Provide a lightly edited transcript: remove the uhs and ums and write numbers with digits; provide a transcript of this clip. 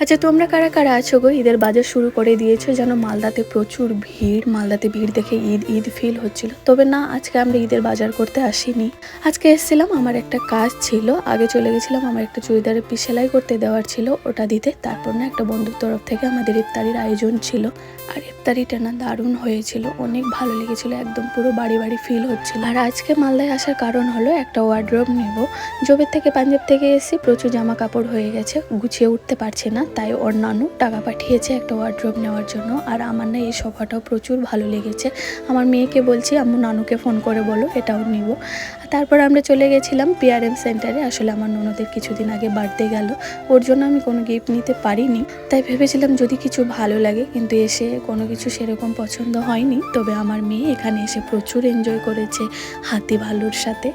আচ্ছা, তোমরা কারা কারা আছো গো? ঈদের বাজার শুরু করে দিয়েছো? যেন মালদাতে প্রচুর ভিড়। মালদাতে ভিড় দেখে ঈদ ঈদ ফিল হচ্ছিল। তবে না, আজকে আমরা ঈদের বাজার করতে আসিনি। আজকে এসেছিলাম, আমার একটা কাজ ছিল। আগে চলে গেছিলাম, আমার একটা চুড়িদারের পিস সেলাই করতে দেওয়ার ছিল, ওটা দিতে। তারপর না একটা বন্ধুর তরফ থেকে আমাদের ইফতারির আয়োজন ছিল। আর ইফতারিটা না দারুণ হয়েছিল, অনেক ভালো লেগেছিল, একদম পুরো বাড়ি বাড়ি ফিল হচ্ছিল। আর আজকে মালদায় আসার কারণ হলো একটা ওয়ার্ড্রোব নেব। জবের থেকে পাঞ্জাব থেকে এসে প্রচুর জামা কাপড় হয়ে গেছে, গুছিয়ে উঠতে পারছে না, তাই ওর নানু টাকা পাঠিয়েছে একটা ওয়ার্ড্রোব নেওয়ার জন্য। আর আমার না এই সোফাটাও প্রচুর ভালো লেগেছে। আমার মেয়েকে বলছি, আম্মু নানুকে ফোন করে বলো এটাও নিব। তারপর আমরা চলে গেছিলাম পিআরএম সেন্টারে। আসলে আমার ননদের কিছুদিন আগে বার্থডে গেল, ওর জন্য আমি কোনো গিফট নিতে পারিনি, তাই ভেবেছিলাম যদি কিছু ভালো লাগে, কিন্তু এসে কোনো কিছু সেরকম পছন্দ হয়নি। তবে আমার মেয়ে এখানে এসে প্রচুর এনজয় করেছে হাতি ভালুর সাথে।